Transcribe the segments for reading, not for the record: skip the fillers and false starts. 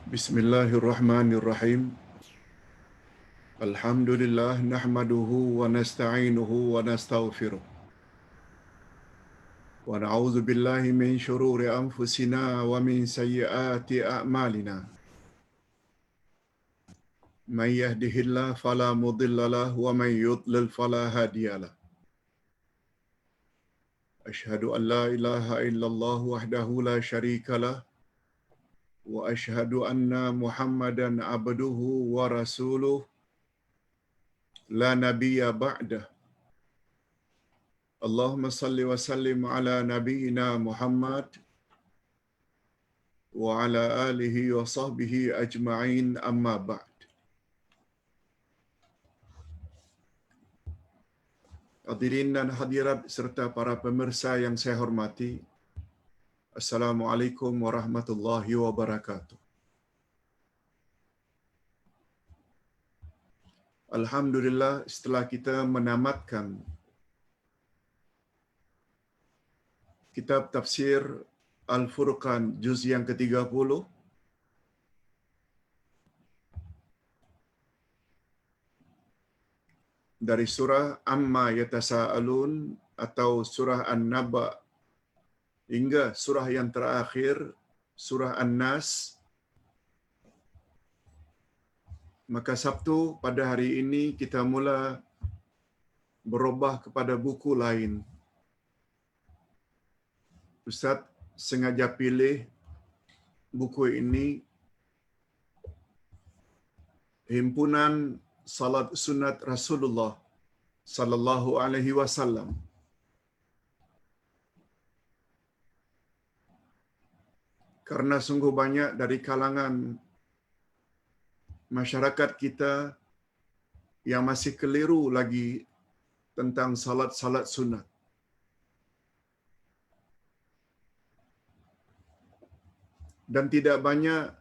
Bismillahirrahmanirrahim. Alhamdulillah nahmaduhu wa nasta'inuhu wa nastaghfiruh. Wa na'udzu billahi min shururi anfusina wa min sayyiati a'malina. Man yahdihillahu fala mudilla lahu wa man yudlil fala hadiya lahu. Asyhadu an la ilaha illallah wahdahu la syarika lah wa asyhadu anna Muhammadan abduhu wa rasuluh la nabiyya ba'dah. Allahumma salli wa sallim ala nabiyyina Muhammad wa ala alihi wa sahbihi ajma'in amma ba'd. Hadirin dan hadirat serta para pemirsa yang saya hormati, Assalamualaikum warahmatullahi wabarakatuh. Alhamdulillah, setelah kita menamatkan kitab tafsir Al-Furqan juz yang ke-30, dari surah Amma Yatasa'alun atau surah An-Naba hingga surah yang terakhir, surah An-Nas. Maka Sabtu pada hari ini kita mula berubah kepada buku lain. Ustaz sengaja pilih buku ini, Himpunan Salat Sunat Rasulullah sallallahu alaihi wasallam. Karena sungguh banyak dari kalangan masyarakat kita yang masih keliru lagi tentang salat-salat sunat. Dan tidak banyak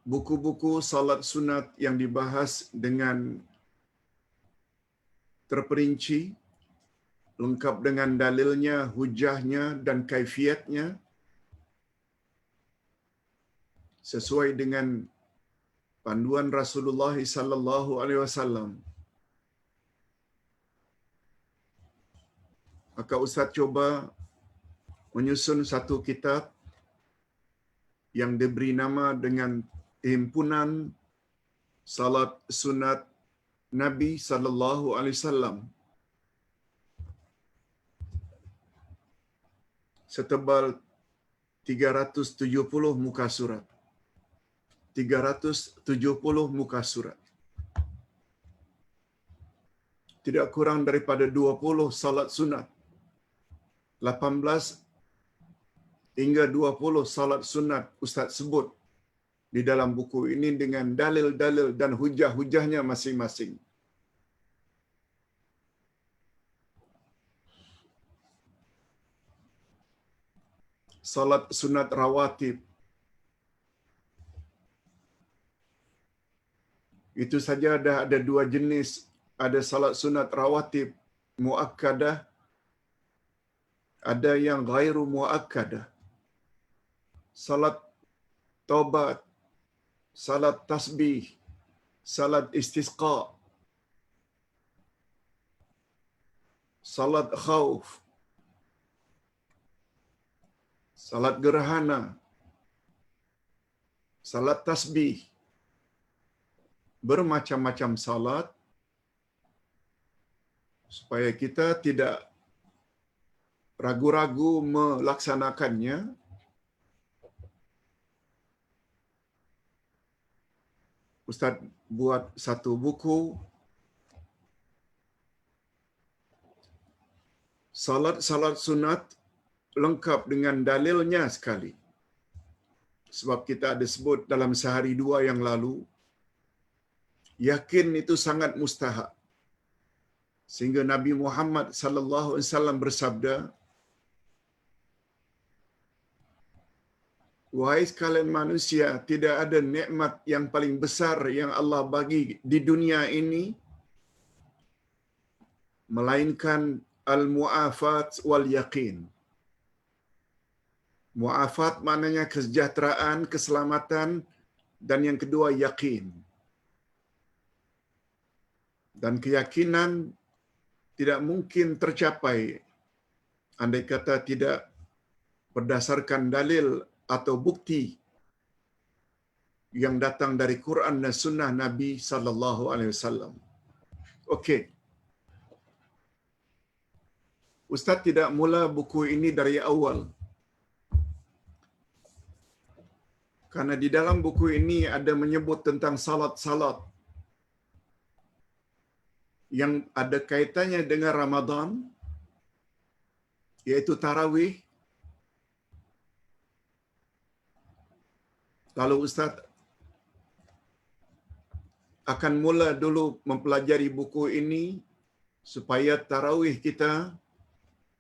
buku-buku salat sunat yang dibahas dengan terperinci, lengkap dengan dalilnya, hujahnya dan kaifiatnya, sesuai dengan panduan Rasulullah sallallahu alaihi wasallam. Maka Ustaz coba menyusun satu kitab yang diberi nama dengan Himpunan Salat Sunat Nabi sallallahu alaihi wasallam, setebal 370 muka surat. 370 muka surat. Tidak kurang daripada 20 salat sunat. 18 hingga 20 salat sunat Ustaz sebut di dalam buku ini dengan dalil-dalil dan hujah-hujahnya masing-masing. Salat sunat rawatib, itu saja ada dua jenis. Ada salat sunat rawatib muakkadah, ada yang ghairu muakkadah. Salat taubat, salat tasbih, salat istisqa, salat khauf, salat gerhana, salat tasbih, bermacam-macam salat, supaya kita tidak ragu-ragu melaksanakannya. Ustaz buat satu buku salat-salat sunat lengkap dengan dalilnya sekali. Sebab kita ada sebut dalam sehari dua yang lalu, yakin itu sangat mustahak. Sehingga Nabi Muhammad sallallahu alaihi wasallam bersabda, wahai sekalian manusia, tidak ada nikmat yang paling besar yang Allah bagi di dunia ini melainkan al-mu'afat wal yaqin. Mu'afat maknanya kesejahteraan, keselamatan, dan yang kedua yakin. Dan keyakinan tidak mungkin tercapai andai kata tidak berdasarkan dalil atau bukti yang datang dari Quran dan Sunnah Nabi sallallahu alaihi wasallam. Okey. Ustaz tidak mula buku ini dari awal. Karena di dalam buku ini ada menyebut tentang salat-salat yang ada kaitannya dengan Ramadan, yaitu tarawih. Lalu Ustaz akan mula dulu mempelajari buku ini supaya tarawih kita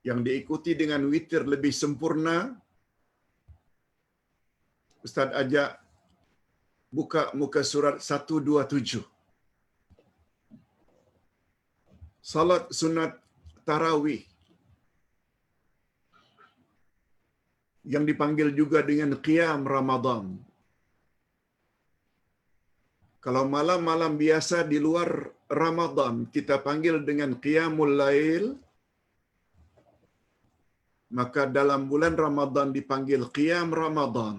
yang diikuti dengan witir lebih sempurna. Ustaz ajak buka muka surat 127. Salat sunat tarawih yang dipanggil juga dengan qiyam Ramadan. Kalau malam-malam biasa di luar Ramadan kita panggil dengan qiyamul lail, maka dalam bulan Ramadan dipanggil qiyam Ramadan,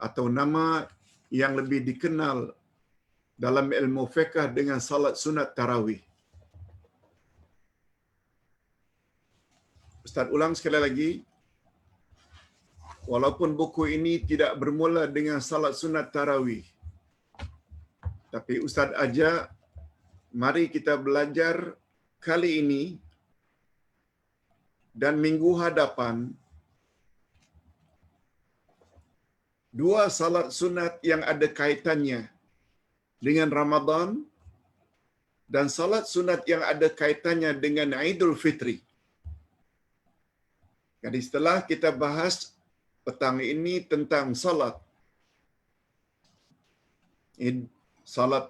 atau nama yang lebih dikenal dalam ilmu fiqh dengan salat sunat tarawih. Ustaz ulang sekali lagi, walaupun buku ini tidak bermula dengan salat sunat tarawih, tapi Ustaz ajak mari kita belajar kali ini dan minggu hadapan dua salat sunat yang ada kaitannya dengan Ramadan dan salat sunat yang ada kaitannya dengan Aidul Fitri. Jadi setelah kita bahas petang ini tentang salat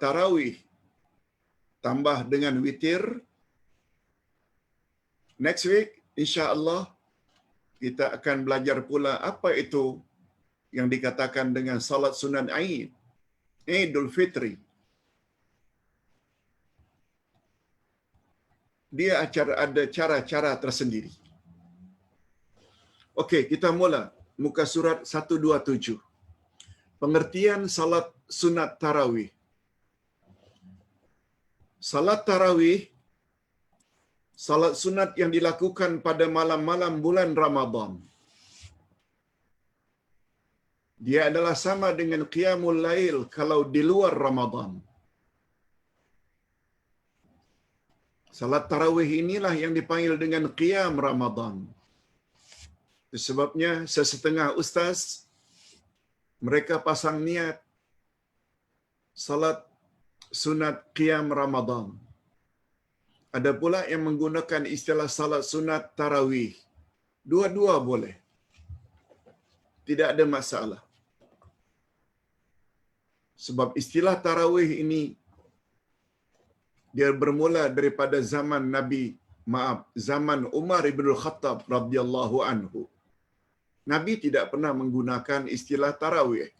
tarawih tambah dengan witir, next week insya-Allah kita akan belajar pula apa itu yang dikatakan dengan salat sunat Aid, Aidul Fitri. Dia ada cara-cara tersendiri. Okey, kita mula muka surat 127. Pengertian salat sunat tarawih. Salat tarawih, salat sunat yang dilakukan pada malam-malam bulan Ramadan. Dia adalah sama dengan qiyamul lail kalau di luar Ramadan. Salat tarawih inilah yang dipanggil dengan qiyam Ramadan. Sebabnya sesetengah ustaz mereka pasang niat salat sunat qiyam Ramadan. Ada pula yang menggunakan istilah salat sunat tarawih. Dua-dua boleh. Tidak ada masalah. Sebab istilah tarawih ini dia bermula daripada zaman Umar ibn Khattab radhiyallahu anhu. Nabi tidak pernah menggunakan istilah tarawih.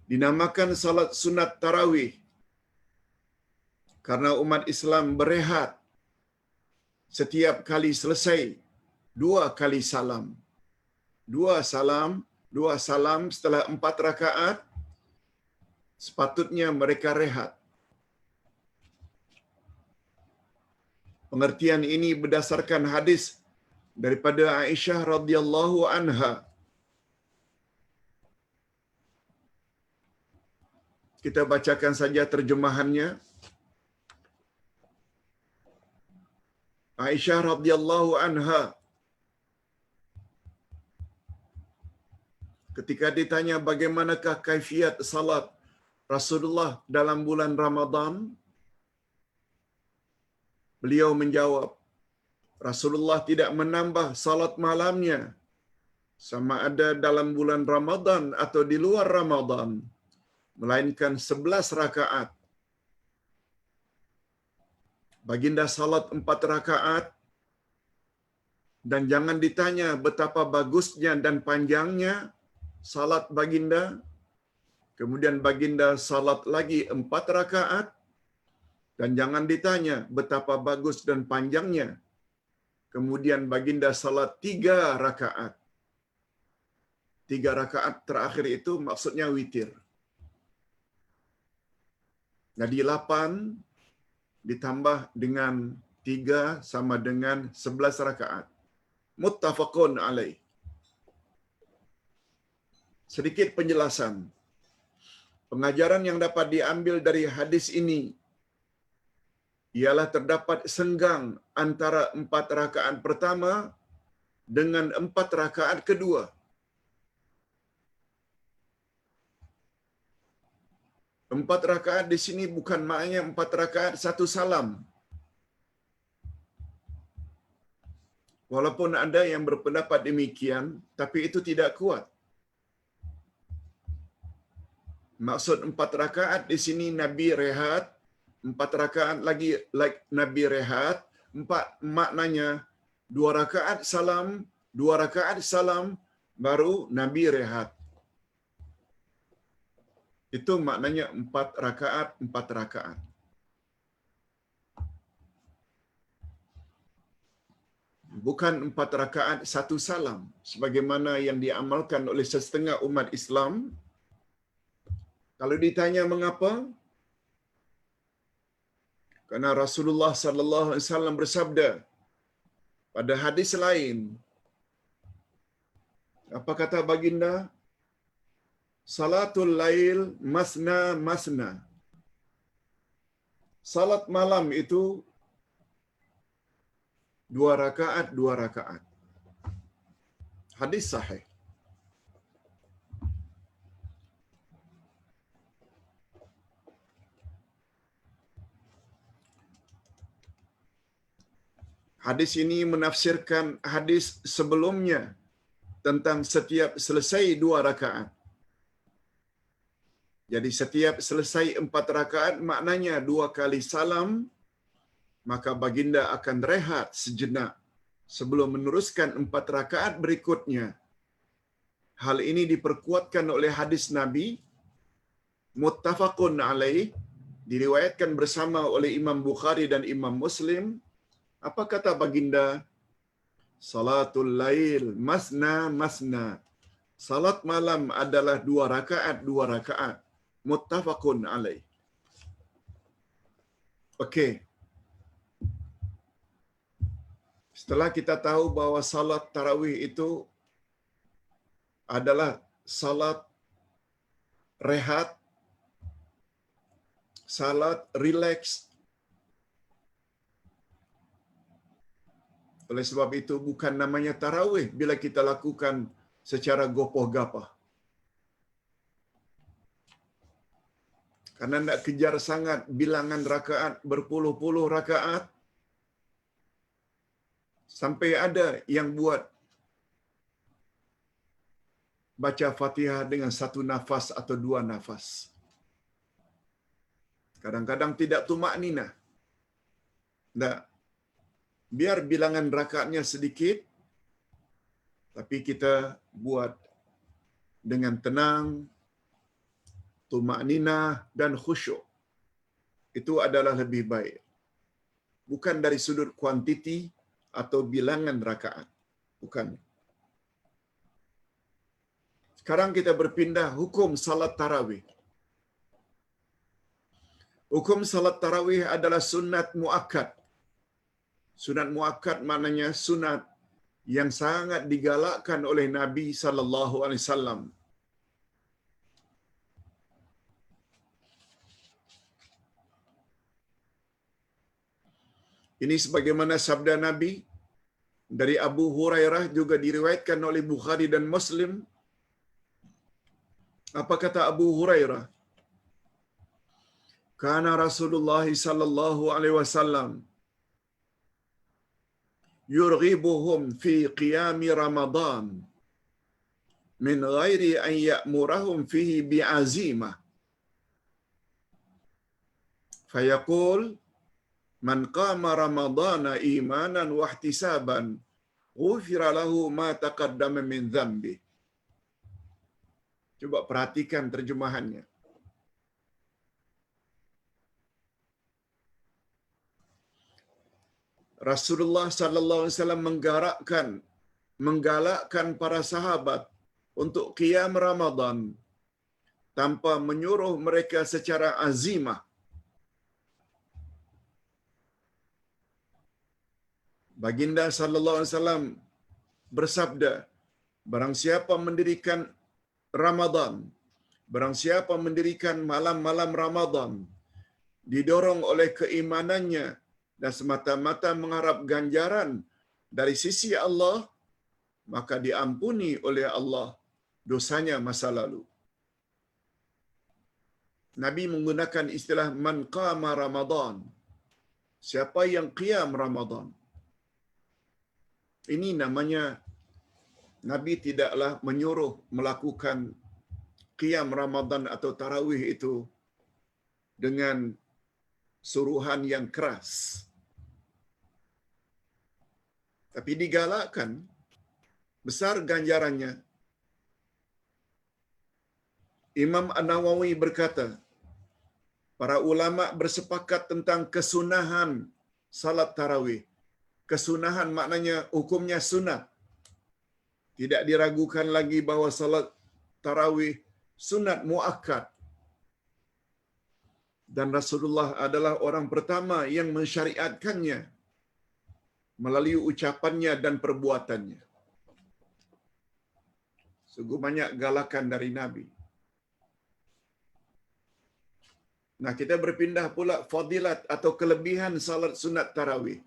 Dinamakan salat sunat tarawih karena umat Islam berehat setiap kali selesai 2 kali salam. 2 salam setelah 4 rakaat, sepatutnya mereka rehat. Pengertian ini berdasarkan hadis daripada Aisyah radhiyallahu anha. Kita bacakan saja terjemahannya. Aisyah radhiyallahu anha ketika ditanya bagaimanakah kaifiat salat Rasulullah dalam bulan Ramadan, beliau menjawab, Rasulullah tidak menambah salat malamnya sama ada dalam bulan Ramadan atau di luar Ramadan, melainkan 11 rakaat. Baginda salat 4 rakaat Dan jangan ditanya betapa bagusnya dan panjangnya salat baginda. Kemudian baginda salat lagi 4 rakaat. Dan jangan ditanya betapa bagus dan panjangnya. Kemudian baginda salat 3 rakaat. 3 rakaat terakhir itu maksudnya witir. Jadi 8 ditambah dengan 3 sama dengan 11 rakaat. Muttafaqun alaih. Sedikit penjelasan. Pengajaran yang dapat diambil dari hadis ini ialah terdapat senggang antara 4 rakaat pertama dengan 4 rakaat kedua. Empat rakaat di sini bukan maknanya 4 rakaat 1 salam. Walaupun ada yang berpendapat demikian, tapi itu tidak kuat. Maksud 4 rakaat di sini Nabi rehat, 4 rakaat lagi Nabi rehat, 4 maknanya 2 rakaat salam, 2 rakaat salam, baru Nabi rehat. Itu maknanya 4 rakaat, 4 rakaat. Bukan 4 rakaat 1 salam, sebagaimana yang diamalkan oleh setengah umat Islam. Kalau ditanya mengapa? Karena Rasulullah sallallahu alaihi wasallam bersabda pada hadis lain. Apa kata baginda? Salatul lail masna masna. Salat malam itu 2 rakaat 2 rakaat. Hadis sahih. Hadis ini menafsirkan hadis sebelumnya tentang setiap selesai 2 rakaat. Jadi setiap selesai 4 rakaat maknanya 2 kali salam, maka baginda akan rehat sejenak sebelum meneruskan 4 rakaat berikutnya. Hal ini diperkuatkan oleh hadis Nabi muttafaqun alaih, diriwayatkan bersama oleh Imam Bukhari dan Imam Muslim. Apa kata baginda? Salatul lail masna masna. Salat malam adalah 2 rakaat 2 rakaat. Muttafaqun alaih. Okey. Setelah kita tahu bahawa salat tarawih itu adalah salat rehat, salat relax. Oleh sebab itu bukan namanya tarawih bila kita lakukan secara gopoh-gapah. Karena nak kejar sangat bilangan rakaat berpuluh-puluh rakaat, sampai ada yang buat baca Fatihah dengan 1 nafas atau 2 nafas. Kadang-kadang tidak tumakninah. Tak. Biar bilangan rakaatnya sedikit, tapi kita buat dengan tenang, tumakninah dan khusyuk. Itu adalah lebih baik. Bukan dari sudut kuantiti atau bilangan rakaat. Bukan. Sekarang kita berpindah hukum salat tarawih. Hukum salat tarawih adalah sunat muakkad. Sunat muakkad maknanya sunat yang sangat digalakkan oleh Nabi sallallahu alaihi wasallam. Ini sebagaimana sabda Nabi dari Abu Hurairah, juga diriwayatkan oleh Bukhari dan Muslim. Apa kata Abu Hurairah? Kana Rasulullah sallallahu alaihi wasallam yurghibuhum fi qiyam Ramadan min ghairi an ya'murahum fihi bi'azimah. Fayaqul man qama Ramadana imanan wa ihtisaban ghufira lahu ma taqaddama min dhanbi. Coba perhatikan terjemahannya. Rasulullah sallallahu alaihi wasallam menggalakkan para sahabat untuk qiyam Ramadan tanpa menyuruh mereka secara azimah. Baginda sallallahu alaihi wasallam bersabda, barang siapa mendirikan Ramadan, barang siapa mendirikan malam-malam Ramadan didorong oleh keimanannya dan semata-mata mengharap ganjaran dari sisi Allah, maka diampuni oleh Allah dosanya masa lalu. Nabi menggunakan istilah man qama Ramadan. Siapa yang qiyam Ramadan. Ini namanya Nabi tidaklah menyuruh melakukan qiyam Ramadan atau tarawih itu dengan suruhan yang keras. Tapi digalakkan, besar ganjarannya. Imam An-Nawawi berkata, para ulama bersepakat tentang kesunahan salat tarawih. Kesunahan maknanya hukumnya sunat. Tidak diragukan lagi bahawa salat tarawih sunat muakkad. Dan Rasulullah adalah orang pertama yang mensyariatkannya melalui ucapannya dan perbuatannya. Sungguh banyak galakan dari Nabi. Nah, kita berpindah pula fadilat atau kelebihan salat sunat tarawih.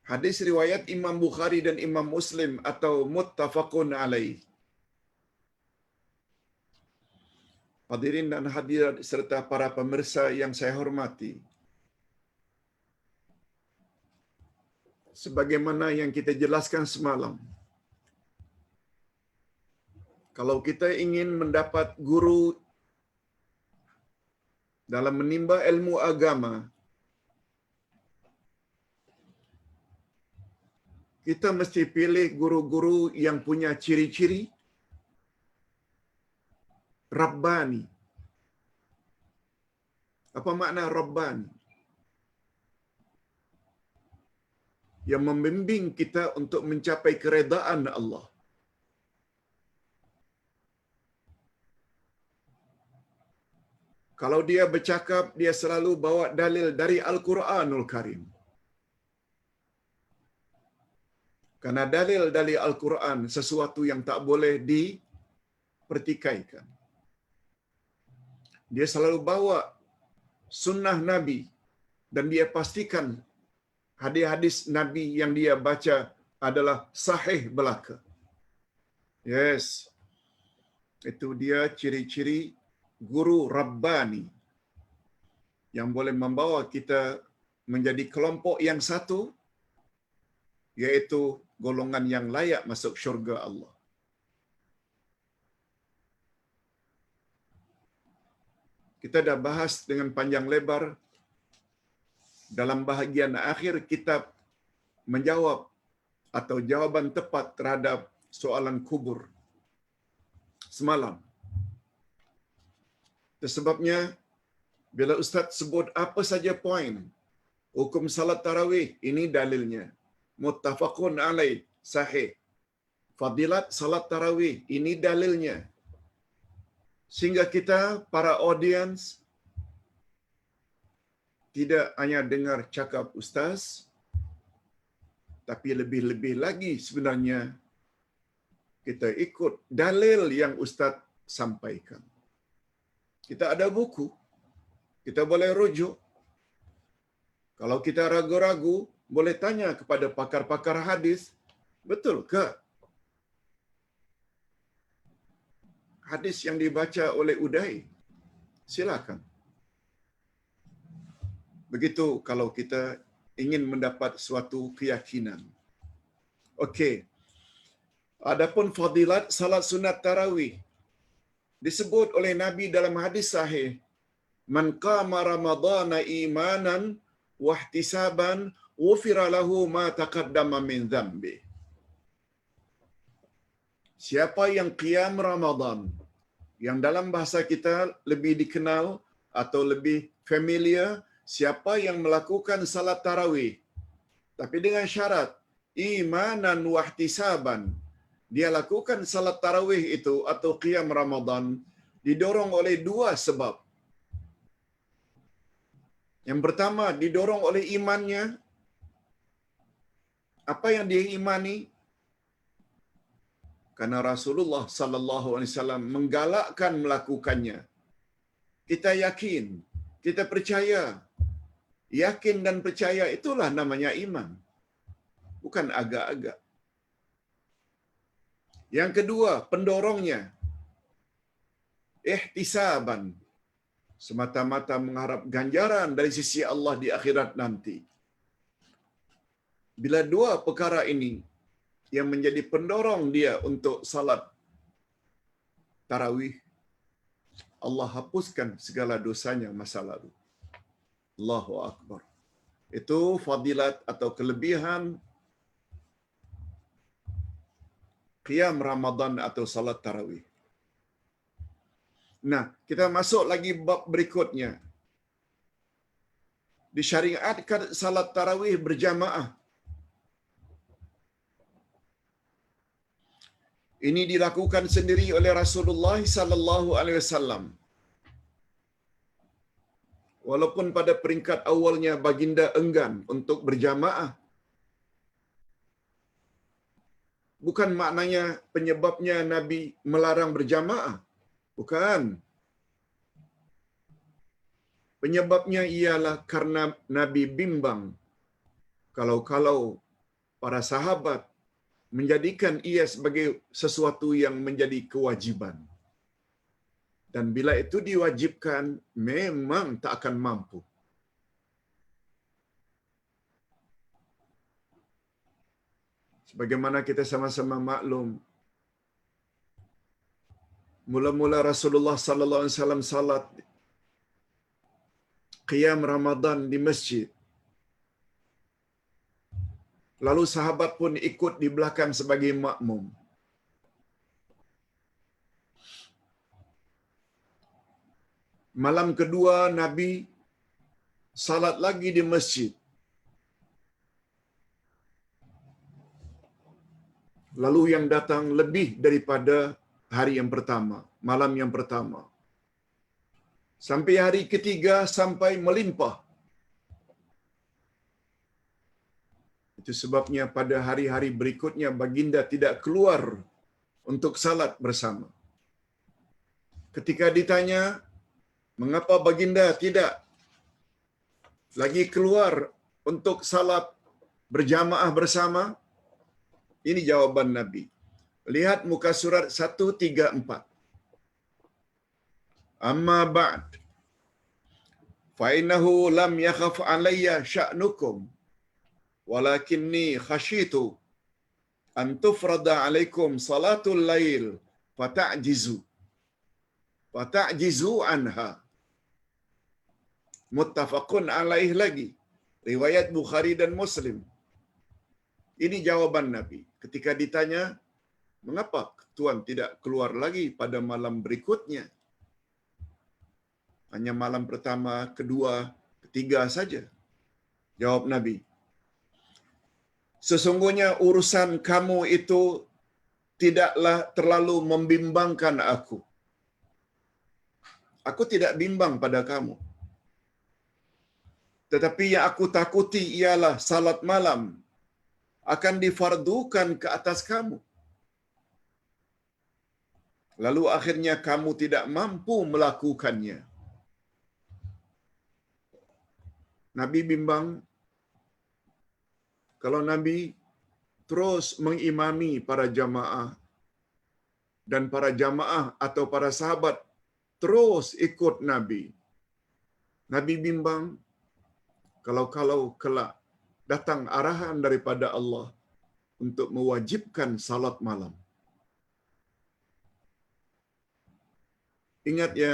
Hadis riwayat Imam Bukhari dan Imam Muslim atau muttafaqun alaih. Hadirin dan hadirat serta para pemirsa yang saya hormati. Sebagaimana yang kita jelaskan semalam, kalau kita ingin mendapat guru dalam menimba ilmu agama, kita mesti pilih guru-guru yang punya ciri-ciri Rabbani. Apa makna Rabbani? Yang membimbing kita untuk mencapai keredaan Allah. Kalau dia bercakap, dia selalu bawa dalil dari Al-Quranul Karim. Karena dalil dari Al-Quran sesuatu yang tak boleh dipertikaikan. Dia selalu bawa sunnah Nabi dan dia pastikan hadis-hadis Nabi yang dia baca adalah sahih belaka. Yes. Itu dia ciri-ciri guru Rabbani yang boleh membawa kita menjadi kelompok yang satu, yaitu golongan yang layak masuk syurga Allah. Kita dah bahas dengan panjang lebar dalam bahagian akhir kitab menjawab atau jawapan tepat terhadap soalan kubur semalam. Sebabnya bila Ustaz sebut apa saja poin hukum salat tarawih, ini dalilnya. Muttafaqun alaih, sahih. Fadilat salat tarawih, ini dalilnya. Sehingga kita, para audiens, tidak hanya dengar cakap Ustaz, tapi lebih-lebih lagi sebenarnya kita ikut dalil yang Ustaz sampaikan. Kita ada buku, kita boleh rujuk. Kalau kita ragu-ragu, boleh tanya kepada pakar-pakar hadis, betul ke hadis yang dibaca oleh Uday? Silakan. Begitu kalau kita ingin mendapat suatu keyakinan. Okey. Adapun fadilat salat sunat tarawih disebut oleh Nabi dalam hadis sahih, man qama ramadhana imanan wahtisaban ghufira lahu ma taqaddama min dhanbi. Siapa yang qiyam Ramadan, yang dalam bahasa kita lebih dikenal atau lebih familiar, siapa yang melakukan salat tarawih tapi dengan syarat imanan wahtisaban, dia lakukan salat tarawih itu atau qiyam Ramadan didorong oleh dua sebab. Yang pertama, didorong oleh imannya. Apa yang dia imani? Karena Rasulullah sallallahu alaihi wasallam menggalakkan melakukannya. Kita yakin, kita percaya. Yakin dan percaya itulah namanya iman. Bukan agak-agak. Yang kedua, pendorongnya ihtisaban, semata-mata mengharap ganjaran dari sisi Allah di akhirat nanti. Bila dua perkara ini yang menjadi pendorong dia untuk salat tarawih, Allah hapuskan segala dosanya masa lalu. Allahu Akbar. Itu fadilat atau kelebihan qiyam Ramadan atau salat tarawih. Nah, kita masuk lagi bab berikutnya. Disyariatkan salat tarawih berjamaah. Ini dilakukan sendiri oleh Rasulullah sallallahu alaihi wasallam. Walaupun pada peringkat awalnya baginda enggan untuk berjamaah. Bukan maknanya penyebabnya Nabi melarang berjamaah. Bukan. Penyebabnya ialah karena Nabi bimbang kalau para sahabat menjadikan ia sebagai sesuatu yang menjadi kewajiban. Dan bila itu diwajibkan, memang tak akan mampu. Sebagaimana kita sama-sama maklum, mula-mula Rasulullah sallallahu alaihi wasallam salat qiyam Ramadan di masjid. Lalu sahabat pun ikut di belakang sebagai makmum. Malam kedua Nabi salat lagi di masjid. Lalu yang datang lebih daripada hari yang pertama, malam yang pertama. Sampai hari ketiga sampai melimpah. Itu sebabnya pada hari-hari berikutnya baginda tidak keluar untuk salat bersama. Ketika ditanya, mengapa baginda tidak lagi keluar untuk salat berjamaah bersama? Ini jawaban Nabi. Lihat muka surat 134. Amma ba'd, fa innahu lam yakhaf alayya sya'nukum, walakinni khashitu an tufrada alaikum salatul lail fata'jizu anha. Muttafaqun alaih lagi. Riwayat Bukhari dan Muslim. Ini jawaban Nabi. Ketika ditanya, mengapa Tuan tidak keluar lagi pada malam berikutnya? Hanya malam pertama, kedua, ketiga saja. Jawab Nabi, sesungguhnya urusan kamu itu tidaklah terlalu membimbangkan aku. Aku tidak bimbang pada kamu. Tetapi yang aku takuti ialah salat malam akan difardukan ke atas kamu. Lalu akhirnya kamu tidak mampu melakukannya. Nabi bimbang kalau Nabi terus mengimami para jamaah dan para jamaah atau para sahabat terus ikut Nabi. Nabi bimbang kalau kelak datang arahan daripada Allah untuk mewajibkan salat malam. Ingat ya,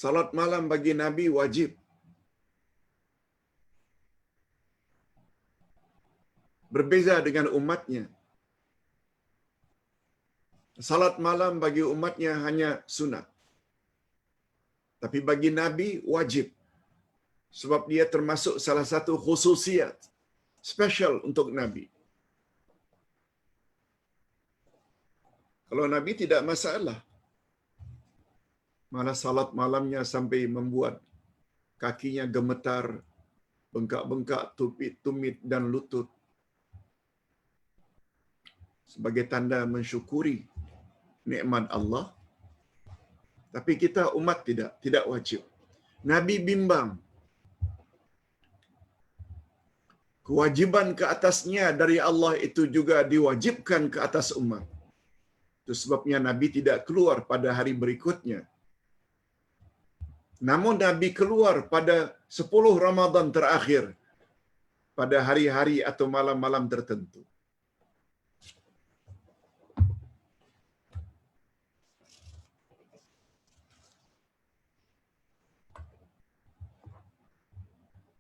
salat malam bagi Nabi wajib. berbeza dengan umatnya. Salat malam bagi umatnya hanya sunat. Tapi bagi Nabi wajib. Sebab dia termasuk salah satu khususiat special untuk Nabi. Kalau Nabi tidak masalah. Malah salat malamnya sampai membuat kakinya gemetar, bengkak-bengkak, tumit dan lutut. Sebagai tanda mensyukuri nikmat Allah. Tapi kita umat tidak wajib. Nabi bimbang. Kewajiban ke atasnya dari Allah itu juga diwajibkan ke atas umat. Itu sebabnya Nabi tidak keluar pada hari berikutnya. Namun Nabi keluar pada 10 Ramadan terakhir. Pada hari-hari atau malam-malam tertentu.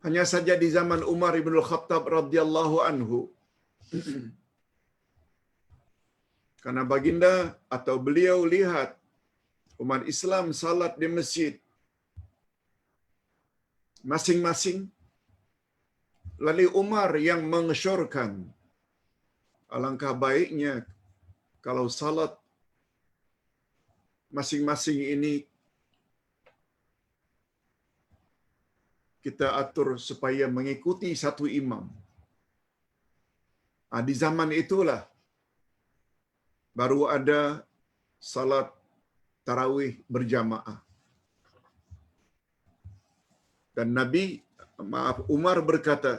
Hanya saja di zaman Umar ibn Khattab radhiyallahu anhu. Karena baginda atau beliau lihat umat Islam salat di masjid masing-masing. Lalu Umar yang mengesyorkan, alangkah baiknya kalau salat masing-masing ini kita atur supaya mengikuti satu imam. Di zaman itulah baru ada salat tarawih berjamaah. Dan Umar berkata,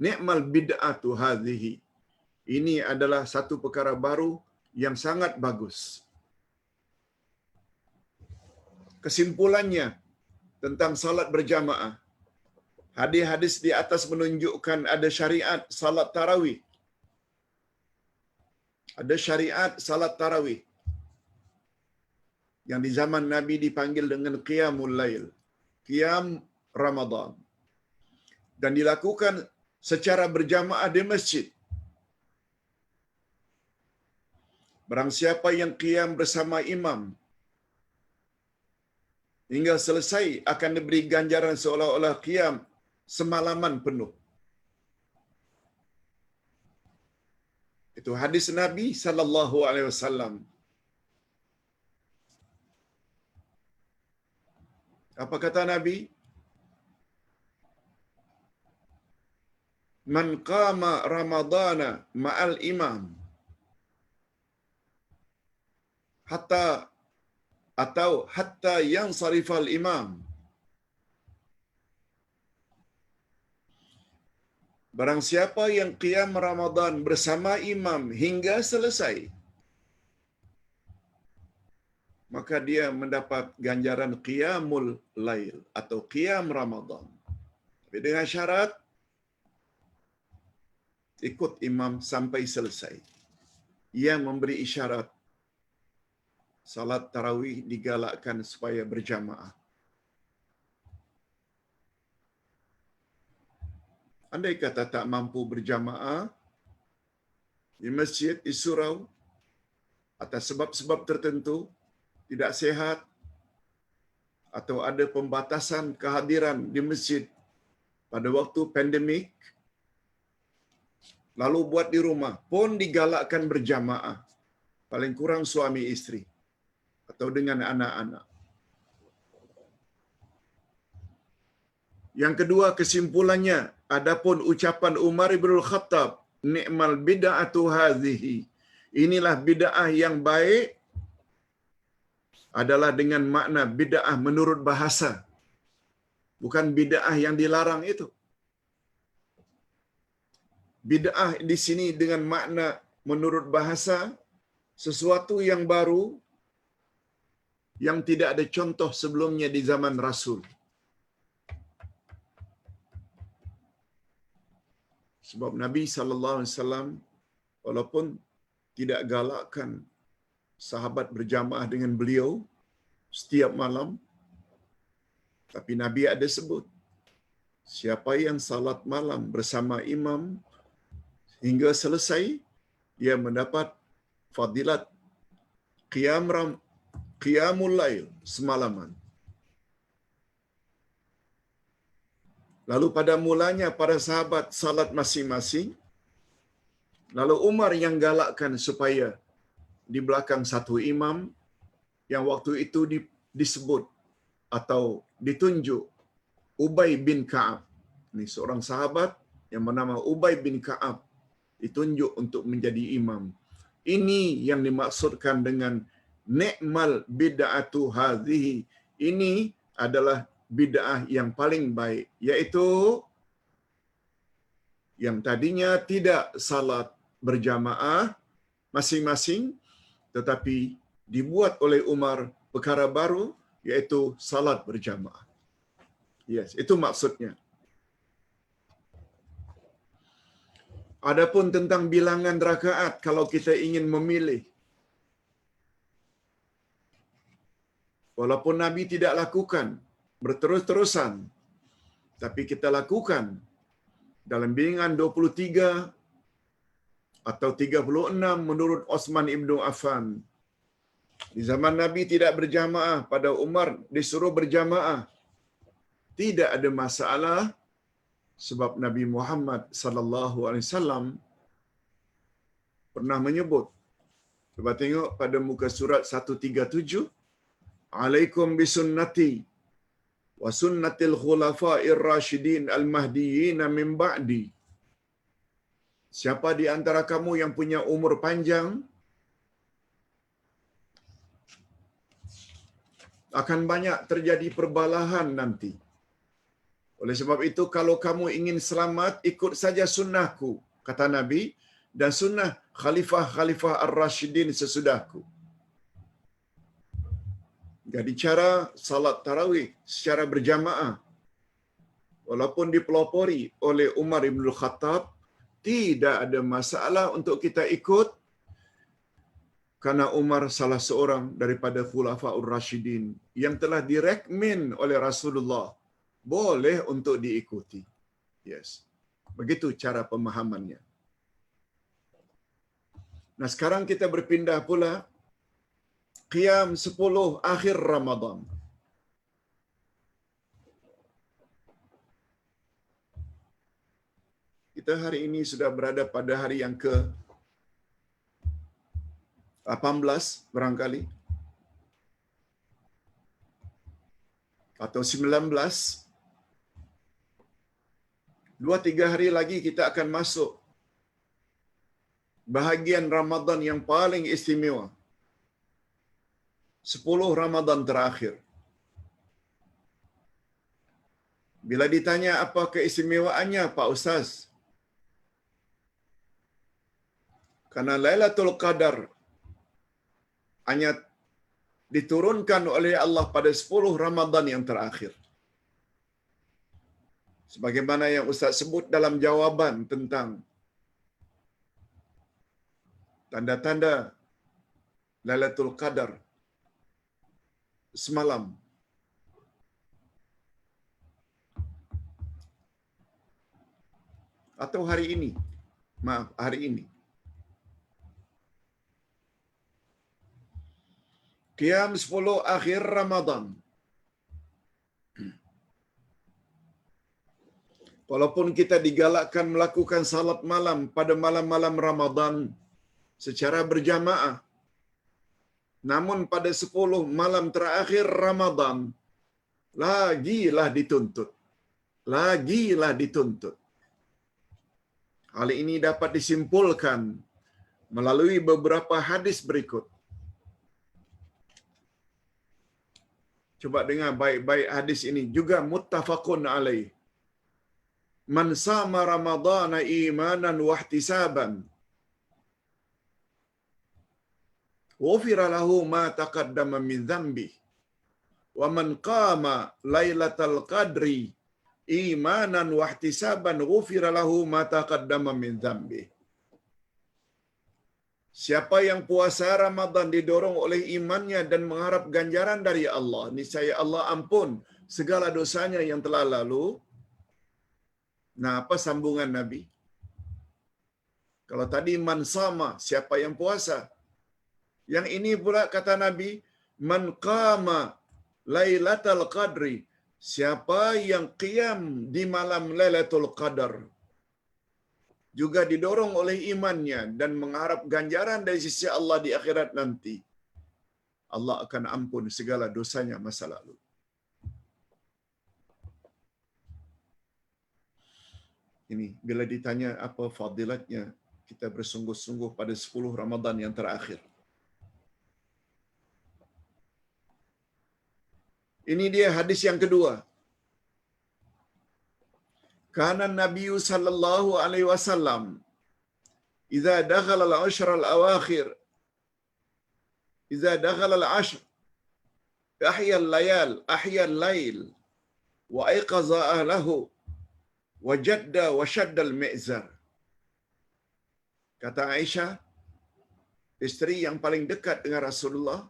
"Ni'mal bid'atu hadhihi." Ini adalah satu perkara baru yang sangat bagus. Kesimpulannya tentang salat berjamaah. Hadis-hadis di atas menunjukkan ada syariat salat tarawih. Ada syariat salat tarawih yang di zaman Nabi dipanggil dengan Qiyamul Lail, Qiyam Ramadan. Dan dilakukan secara berjamaah di masjid. Barang siapa yang qiyam bersama imam hingga selesai akan diberi ganjaran seolah-olah qiyam semalaman penuh. Itu hadis Nabi sallallahu alaihi wasallam. Apa kata Nabi? Man qama Ramadana ma'al imam hatta yansarifal imam. Barang siapa yang qiyam Ramadan bersama imam hingga selesai, maka dia mendapat ganjaran qiyamul lail atau qiyam Ramadan. Tapi dengan syarat ikut imam sampai selesai. Ia memberi isyarat salat tarawih digalakkan supaya berjamaah. Andai kata tak mampu berjamaah di masjid, di surau, atas sebab-sebab tertentu, tidak sehat, atau ada pembatasan kehadiran di masjid pada waktu pandemik, lalu buat di rumah, pun digalakkan berjamaah. Paling kurang suami isteri atau dengan anak-anak. Yang kedua kesimpulannya, adapun ucapan Umar ibn Khattab, ni'mal bid'atu hadhihi. Inilah bid'ah yang baik, adalah dengan makna bid'ah menurut bahasa. Bukan bid'ah yang dilarang itu. Bid'ah di sini dengan makna menurut bahasa, sesuatu yang baru, yang tidak ada contoh sebelumnya di zaman Rasul. Sebab Nabi SAW, walaupun tidak galakkan sahabat berjamaah dengan beliau setiap malam, tapi Nabi ada sebut, Siapa yang salat malam bersama imam hingga selesai, dia mendapat fadilat qiyamul lail semalaman. Lalu pada mulanya para sahabat salat masing-masing. Lalu Umar yang galakkan supaya di belakang satu imam yang waktu itu disebut atau ditunjuk Ubay bin Ka'ab. Ini seorang sahabat yang bernama Ubay bin Ka'ab ditunjuk untuk menjadi imam. Ini yang dimaksudkan dengan ni'mal bid'atu hadhihi. Ini adalah bid'ah yang paling baik, yaitu yang tadinya tidak salat berjamaah masing-masing, tetapi dibuat oleh Umar perkara baru, yaitu salat berjamaah. Yes, itu maksudnya. Adapun tentang bilangan rakaat kalau kita ingin memilih, walaupun Nabi tidak lakukan berterus-terusan, tapi kita lakukan dalam bilangan 23 atau 36 menurut Osman Ibnu Affan. Di zaman Nabi tidak berjamaah, pada Umar disuruh berjamaah. Tidak ada masalah sebab Nabi Muhammad sallallahu alaihi wasallam pernah menyebut. Cuba tengok pada muka surat 137, alaikum bisunnati wa sunnatil khulafa'ir rasyidin al-mahdiyyin min ba'di. Siapa di antara kamu yang punya umur panjang akan banyak terjadi perbalahan nanti. Oleh sebab itu, kalau kamu ingin selamat, ikut saja sunnahku, kata Nabi, dan sunnah khalifah-khalifah ar-rasyidin sesudahku. Jadi cara salat tarawih secara berjamaah, walaupun dipelopori oleh Umar Ibn Khattab, tidak ada masalah untuk kita ikut, karena Umar salah seorang daripada khulafa'ur rasyidin yang telah direkmen oleh Rasulullah. Boleh untuk diikuti. Yes. Begitu cara pemahamannya. Nah, sekarang kita berpindah pula qiyam 10 akhir Ramadan. Kita hari ini sudah berada pada hari yang ke-18 barangkali. Atau 19. 2-3 hari lagi kita akan masuk bahagian Ramadan yang paling istimewa. 10 Ramadan terakhir. Bila ditanya apa keistimewaannya, Pak Ustaz? Karena Lailatul Qadar hanya diturunkan oleh Allah pada 10 Ramadan yang terakhir. Sebagaimana yang Ustaz sebut dalam jawaban tentang tanda-tanda Lailatul Qadar semalam. Atau hari ini. Maaf, hari ini. Qiyam 10 akhir Ramadan. Walaupun kita digalakkan melakukan salat malam pada malam-malam Ramadan secara berjamaah, namun pada 10 malam terakhir Ramadan, lagilah dituntut. Lagilah dituntut. Hal ini dapat disimpulkan melalui beberapa hadis berikut. Coba dengar baik-baik hadis ini, juga muttafaqun alaih. Man sama Ramadana imanan wa ihtisaban ghufira lahu ma taqaddama min dhanbi wa man qama lailatal qadri imanan wa ihtisaban ghufira lahu ma taqaddama min dhanbi. Siapa yang puasa Ramadan didorong oleh imannya dan mengharap ganjaran dari Allah, niscaya Allah ampun segala dosanya yang telah lalu Nah, apa sambungan Nabi? Kalau tadi man sama, siapa yang puasa? Yang ini pula kata Nabi, man qama Lailatul Qadri, siapa yang qiyam di malam Lailatul Qadar, juga didorong oleh imannya dan mengharap ganjaran dari sisi Allah di akhirat nanti, Allah akan ampun segala dosanya masa lalu. Ini bila ditanya apa fadilatnya kita bersungguh-sungguh pada 10 Ramadan yang terakhir. Ini dia hadis yang kedua. Kana Nabi sallallahu alaihi wasallam idza dakhala al-ashr al-awakhir idza dakhala al-ashr ahya al-lail wa ayqaza ahlahu wa jadda wa shadda al-mi'zar. Kata Aisyah, isteri yang paling dekat dengan Rasulullah,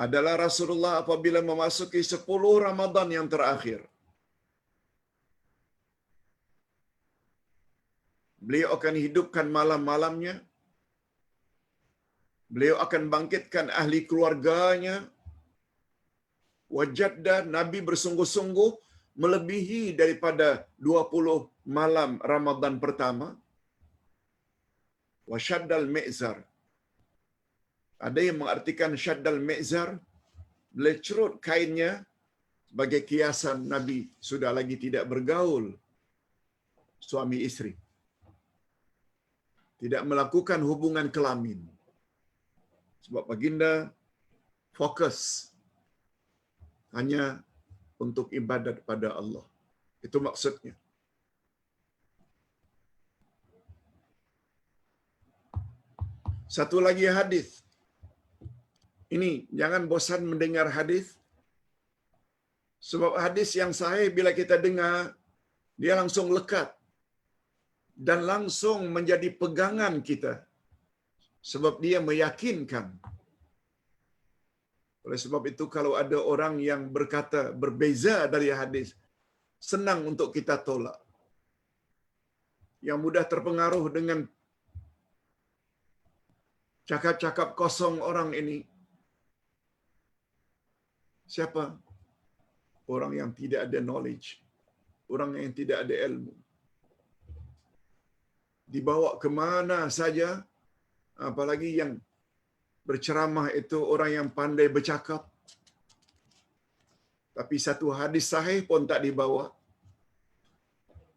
adalah Rasulullah apabila memasuki 10 Ramadan yang terakhir, beliau akan hidupkan malam-malamnya, beliau akan bangkitkan ahli keluarganya, wajadda, Nabi bersungguh-sungguh melebihi daripada 20 malam Ramadan pertama, wa syaddal mi'zar. Ada yang mengartikan syaddal mi'zar, melecurut kainnya, sebagai kiasan Nabi sudah lagi tidak bergaul suami isteri, tidak melakukan hubungan kelamin, sebab baginda fokus hanya untuk ibadat pada Allah. Itu maksudnya. Satu lagi hadis. Ini jangan bosan mendengar hadis, sebab hadis yang sahih bila kita dengar, dia langsung lekat dan langsung menjadi pegangan kita, sebab dia meyakinkan. Oleh sebab itu, kalau ada orang yang berkata berbeza dari hadis, senang untuk kita tolak. Yang mudah terpengaruh dengan cakap-cakap kosong orang ini, siapa? Orang yang tidak ada knowledge, orang yang tidak ada ilmu. Dibawa ke mana saja, apalagi yang berceramah itu orang yang pandai bercakap, tapi satu hadis sahih pun tak dibawa.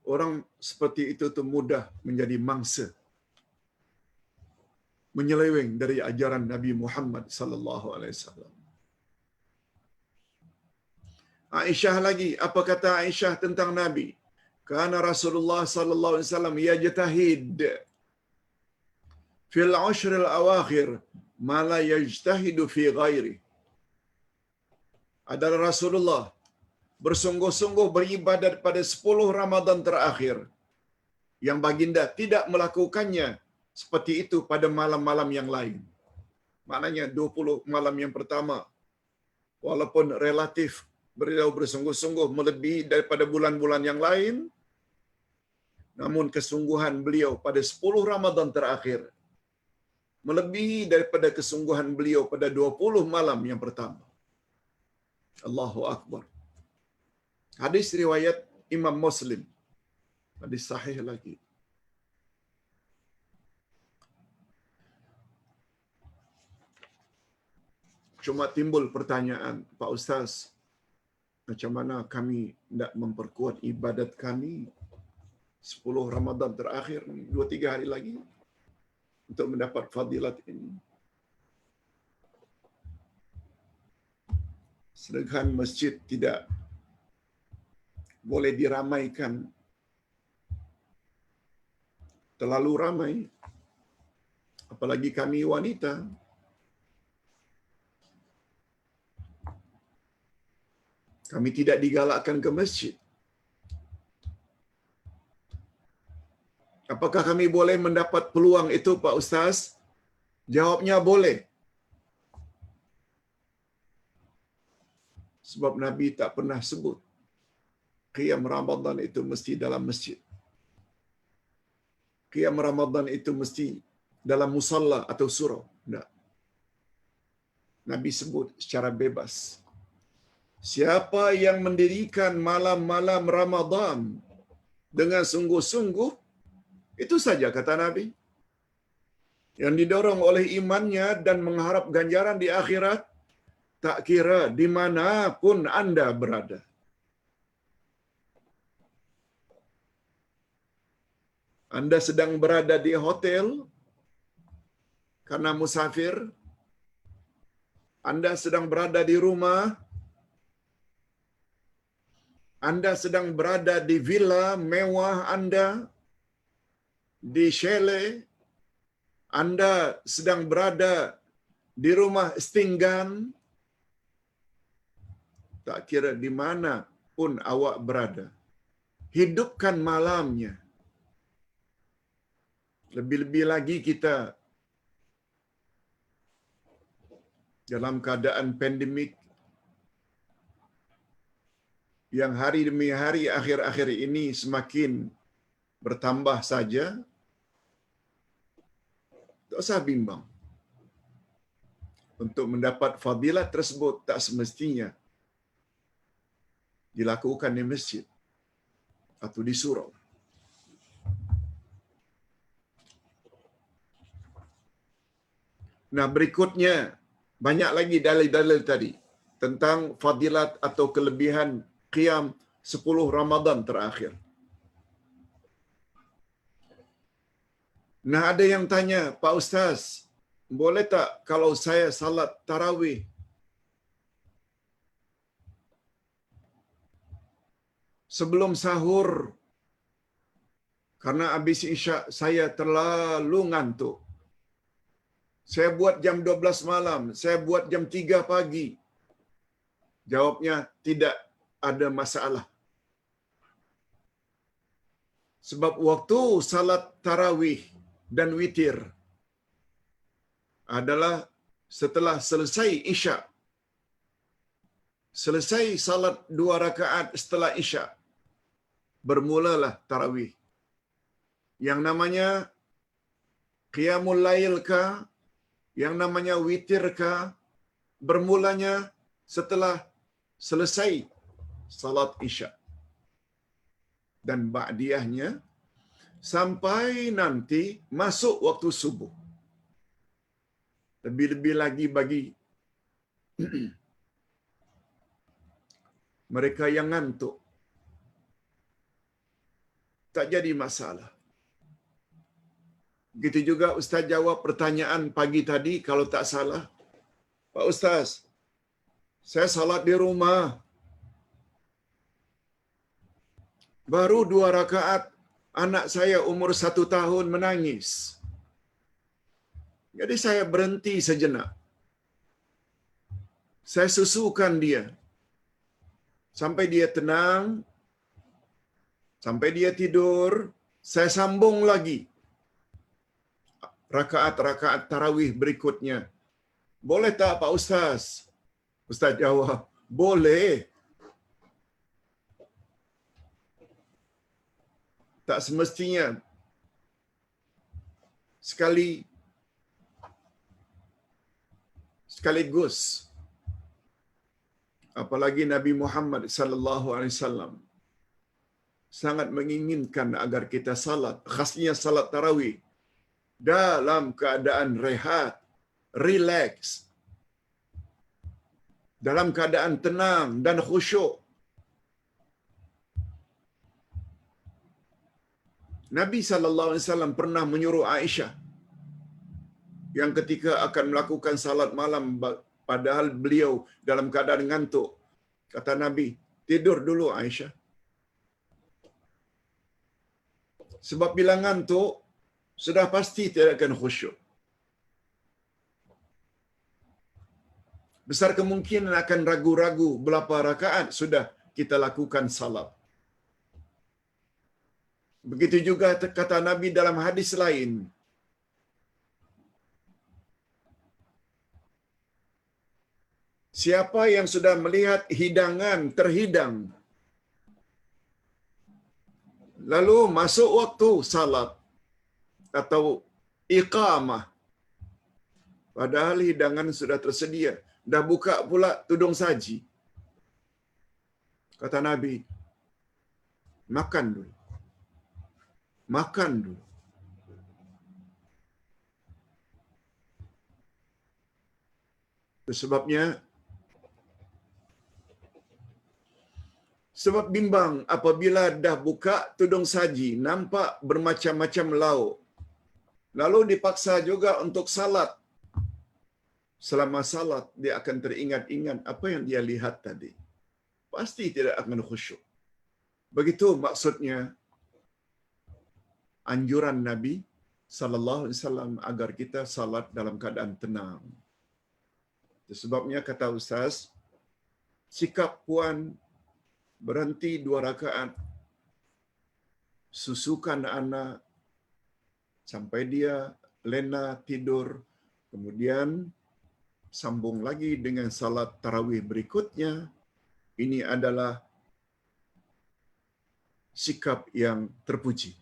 Orang seperti itu tu mudah menjadi mangsa, menyeleweng dari ajaran Nabi Muhammad sallallahu alaihi wasallam. Aisyah lagi, apa kata Aisyah tentang Nabi? Kana Rasulullah sallallahu alaihi wasallam yajtahid fil ashr al-awakhir ma la yajtahidu fi ghairi. Adalah Rasulullah bersungguh-sungguh beribadat pada 10 Ramadan terakhir, yang baginda tidak melakukannya seperti itu pada malam-malam yang lain. Maknanya 20 malam yang pertama, walaupun relatif beliau bersungguh-sungguh melebihi daripada bulan-bulan yang lain, namun kesungguhan beliau pada 10 Ramadan terakhir melebihi daripada kesungguhan beliau pada 20 malam yang pertama. Allahu Akbar. Hadis riwayat Imam Muslim. Hadis sahih lagi. Cuma timbul pertanyaan, Pak Ustaz, macam mana kami nak memperkuat ibadat kami 10 Ramadan terakhir, 2-3 hari lagi untuk mendapat fadilat ini? Sedangkan masjid tidak boleh diramaikan terlalu ramai, apalagi kami wanita. Kami tidak digalakkan ke masjid. Apakah kami boleh mendapat peluang itu, Pak Ustaz? Jawabnya boleh. Sebab Nabi tak pernah sebut qiyam Ramadan itu mesti dalam masjid. Qiyam Ramadan itu mesti dalam musalla atau surau. Tidak. Nabi sebut secara bebas. Siapa yang mendirikan malam-malam Ramadan dengan sungguh-sungguh, itu saja kata Nabi, yang didorong oleh imannya dan mengharap ganjaran di akhirat, tak kira di manapun Anda berada. Anda sedang berada di hotel karena musafir, Anda sedang berada di rumah, Anda sedang berada di villa mewah Anda, di chalet, Anda sedang berada di rumah Stinggan, tak kira di mana pun awak berada, hidupkan malamnya. Lebih-lebih lagi kita dalam keadaan pandemik yang hari demi hari akhir-akhir ini semakin bertambah saja, tak usah bimbang. Untuk mendapat fadilat tersebut tak semestinya dilakukan di masjid atau di surau. Nah, berikutnya banyak lagi dalil-dalil tadi tentang fadilat atau kelebihan qiyam 10 Ramadan terakhir. Nah, ada yang tanya, Pak Ustaz, boleh tak kalau saya salat tarawih sebelum sahur karena habis isyak saya terlalu ngantuk. Saya buat jam 12 malam, saya buat jam 3 pagi. Jawabnya, tidak ada masalah. Sebab waktu salat tarawih dan witir adalah setelah selesai isyak. Selesai salat 2 rakaat setelah isyak, bermulalah tarawih. Yang namanya qiyamul lail ka, yang namanya witir ka, bermulanya setelah selesai salat isyak. Dan ba'diyahnya sampai nanti masuk waktu subuh. Lebih-lebih lagi bagi mereka yang ngantuk, tak jadi masalah. Begitu juga Ustaz jawab pertanyaan pagi tadi, kalau tak salah. Pak Ustaz, saya salat di rumah. Baru 2 rakaat, anak saya umur 1 tahun menangis. Jadi saya berhenti sejenak. Saya susukan dia. Sampai dia tenang, sampai dia tidur, saya sambung lagi rakaat-rakaat tarawih berikutnya. Boleh tak Pak Ustaz? Ustaz jawab, boleh. Tak semestinya sekaligus. Apalagi Nabi Muhammad sallallahu alaihi wasallam sangat menginginkan agar kita salat, khasnya salat tarawih, dalam keadaan rehat, relax, dalam keadaan tenang dan khusyuk. Nabi sallallahu alaihi wasallam pernah menyuruh Aisyah yang ketika akan melakukan salat malam padahal beliau dalam keadaan ngantuk, kata Nabi, tidur dulu Aisyah. Sebab bila ngantuk, sudah pasti tidak akan khusyuk. Besar kemungkinan akan ragu-ragu berapa rakaat sudah kita lakukan salat. Begitu juga kata Nabi dalam hadis lain, siapa yang sudah melihat hidangan terhidang Lalu masuk waktu salat atau iqamah. Padahal hidangan sudah tersedia. Dah buka pula tudung saji. Kata Nabi, makan dulu. Makan dulu. Itu sebab bimbang apabila dah buka tudung saji, nampak bermacam-macam lauk. Lalu dipaksa juga untuk salat. Selama salat, dia akan teringat-ingat apa yang dia lihat tadi. Pasti tidak akan khusyuk. Begitu maksudnya anjuran Nabi sallallahu alaihi wasallam agar kita salat dalam keadaan tenang. Sebabnya kata Ustaz, sikap puan berhenti 2 rakaat, susukan anak sampai dia lena tidur, kemudian sambung lagi dengan salat tarawih berikutnya. Ini adalah sikap yang terpuji.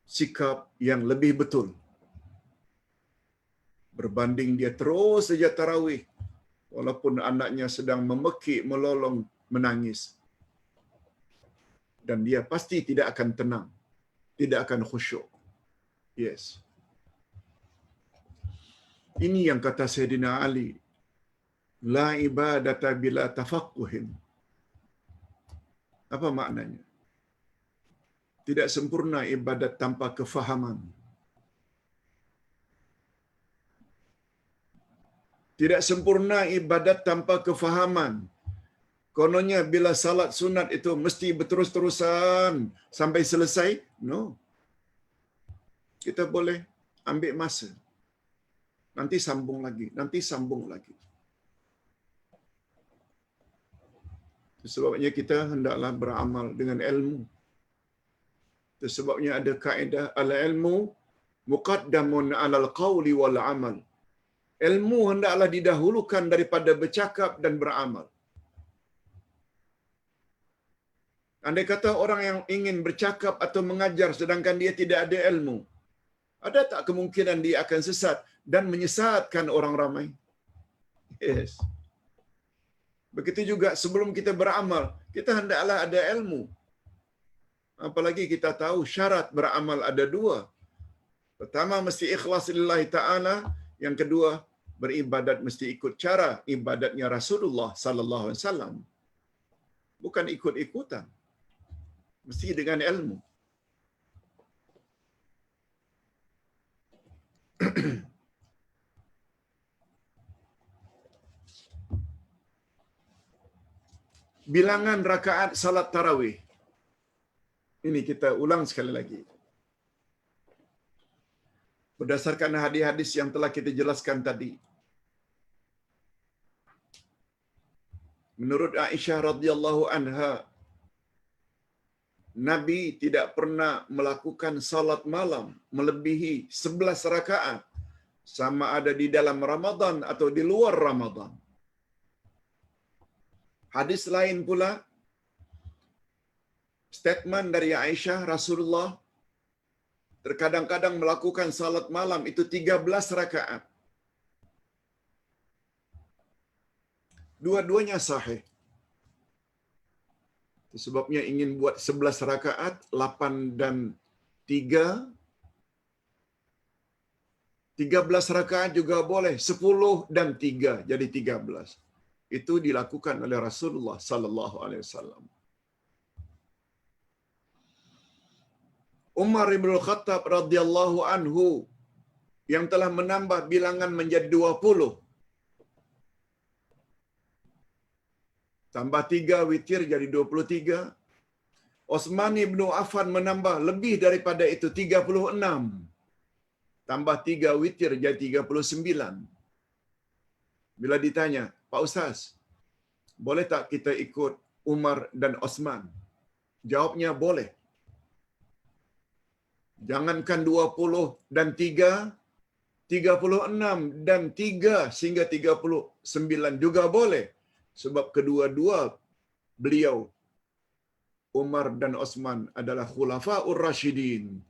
Sikap yang lebih betul. Berbanding dia terus saja tarawih, walaupun anaknya sedang memekik, melolong, menangis. Dan dia pasti tidak akan tenang. Tidak akan khusyuk. Yes. Ini yang kata Sayyidina Ali. La ibadata bila tafaqquhin. Apa maknanya? Tidak sempurna ibadat tanpa kefahaman. Tidak sempurna ibadat tanpa kefahaman. Kononnya bila salat sunat itu mesti berterus-terusan sampai selesai? No. Kita boleh ambil masa. Nanti sambung lagi, nanti sambung lagi. Sebabnya kita hendaklah beramal dengan ilmu. Sebabnya ada kaedah al-ilmu muqaddamun 'alal qawli wal 'amal. Ilmu hendaklah didahulukan daripada bercakap dan beramal. Andai kata orang yang ingin bercakap atau mengajar sedangkan dia tidak ada ilmu, ada tak kemungkinan dia akan sesat dan menyesatkan orang ramai? Yes. Begitu juga sebelum kita beramal, kita hendaklah ada ilmu. Apalagi kita tahu syarat beramal ada 2. Pertama, mesti ikhlas lillahi ta'ala. Yang kedua, beribadat mesti ikut cara ibadatnya Rasulullah sallallahu alaihi wasallam. Bukan ikut-ikutan. Mesti dengan ilmu. Bilangan rakaat salat tarawih. Ini kita ulang sekali lagi. Berdasarkan hadis-hadis yang telah kita jelaskan tadi. Menurut Aisyah radhiyallahu anha, Nabi tidak pernah melakukan salat malam melebihi 11 rakaat, sama ada di dalam Ramadan atau di luar Ramadan. Hadis lain pula, statement dari Aisyah, Rasulullah terkadang-kadang melakukan salat malam itu 13 rakaat. Dua-duanya sahih. Sebabnya ingin buat 11 rakaat, 8 dan 3. 13 rakaat juga boleh, 10 dan 3 jadi 13. Itu dilakukan oleh Rasulullah sallallahu alaihi wasallam. Umar bin Khattab radhiyallahu anhu yang telah menambah bilangan menjadi 20. Tambah 3 witir jadi 23. Utsman bin Affan menambah lebih daripada itu 36. Tambah 3 witir jadi 39. Bila ditanya, Pak Ustaz, boleh tak kita ikut Umar dan Utsman? Jawabnya boleh. Jangankan 20 dan 3, 36 dan 3 sehingga 39 juga boleh. Sebab kedua-dua beliau Umar dan Osman adalah khulafaur rasyidin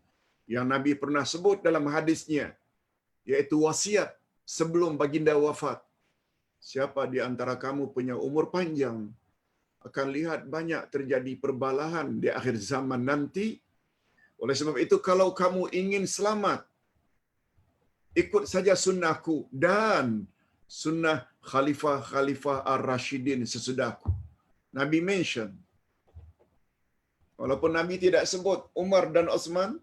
yang Nabi pernah sebut dalam hadisnya, yaitu wasiat sebelum baginda wafat. Siapa di antara kamu punya umur panjang, akan lihat banyak terjadi perbalahan di akhir zaman nanti. Oleh sebab itu, kalau kamu ingin selamat, ikut saja sunnahku dan sunnah khalifah-khalifah ar-rasyidin sesudahku. Nabi mention. Walaupun Nabi tidak sebut Umar dan Osman,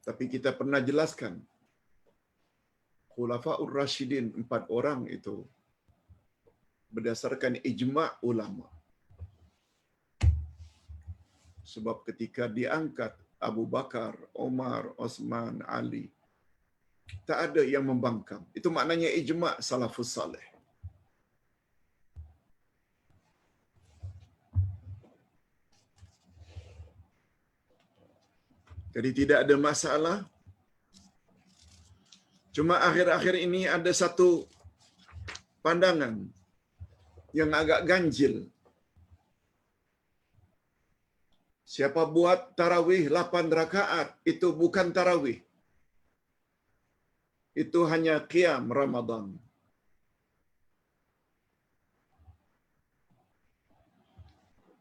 tapi kita pernah jelaskan khulafaur rasyidin 4 orang itu berdasarkan ijma' ulama. Sebab ketika diangkat Abu Bakar, Umar, Osman, Ali, tak ada yang membangkang. Itu maknanya ijma' salafus salih. Jadi tidak ada masalah. Cuma akhir-akhir ini ada satu pandangan yang agak ganjil. Siapa buat tarawih 8 rakaat, itu bukan tarawih. Itu hanya qiyam Ramadan.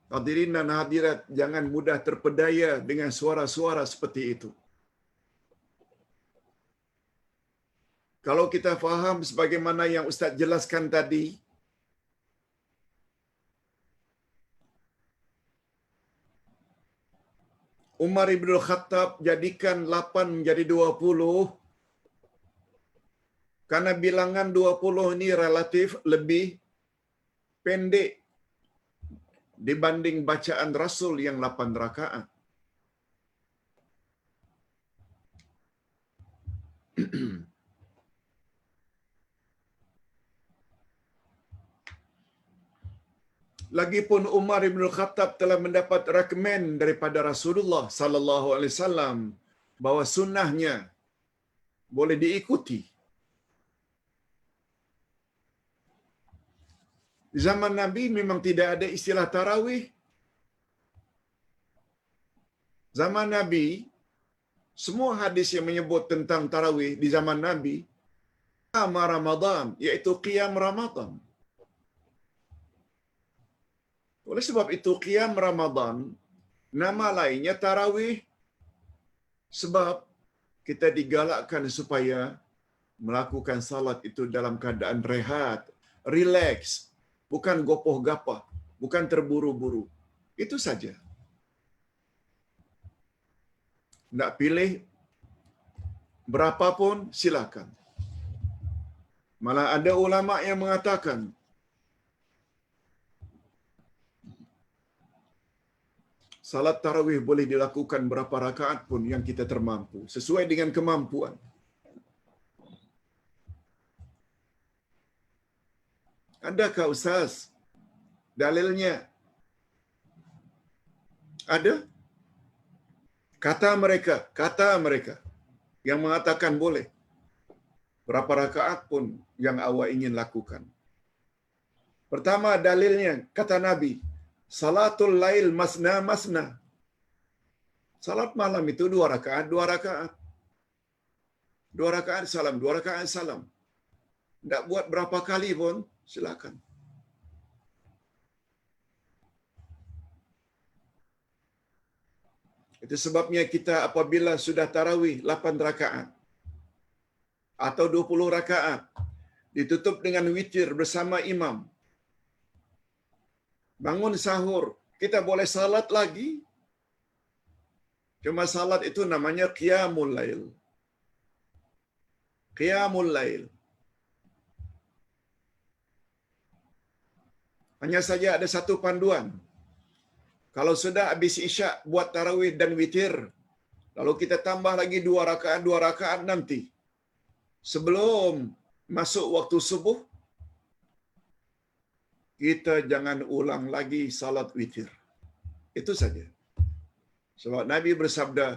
Hadirin dan hadirat, jangan mudah terpedaya dengan suara-suara seperti itu. Kalau kita faham sebagaimana yang Ustaz jelaskan tadi, Umar ibn Khattab jadikan 8 menjadi 20 karena bilangan 20 ini relatif lebih pendek dibanding bacaan Rasul yang 8 rakaat. Lagipun Umar bin Khattab telah mendapat rekomen daripada Rasulullah sallallahu alaihi wasallam bahwa sunnahnya boleh diikuti. Di zaman Nabi memang tidak ada istilah tarawih. Zaman Nabi, semua hadis yang menyebut tentang tarawih di zaman Nabi, qiyam Ramadan, iaitu qiyam Ramadan. Oleh sebab itu, qiyam Ramadan, nama lainnya tarawih. Sebab kita digalakkan supaya melakukan salat itu dalam keadaan rehat, relax, bukan gopoh-gapah, bukan terburu-buru. Itu saja. Nak pilih berapapun, silakan. Malah ada ulama yang mengatakan, salat tarawih boleh dilakukan berapa rakaat pun yang kita termampu, sesuai dengan kemampuan. Adakah Ustaz dalilnya? Ada? Kata mereka yang mengatakan boleh. Berapa rakaat pun yang awak ingin lakukan. Pertama dalilnya, kata Nabi, salatul lail masna masna. Salat malam itu 2 rakaat, 2 rakaat. 2 rakaat salam, 2 rakaat salam. Tak buat berapa kali pun, silakan. Itu sebabnya kita apabila sudah tarawih 8 rakaat atau 20 rakaat, ditutup dengan witir bersama imam. Bangun sahur, kita boleh salat lagi. Cuma salat itu namanya qiyamul lail. Qiyamul lail. Hanya saja ada satu panduan. Kalau sudah habis isyak buat tarawih dan witir, lalu kita tambah lagi 2 rakaat nanti. Sebelum masuk waktu subuh, kita jangan ulang lagi salat witir. Itu saja. Sebab Nabi bersabda,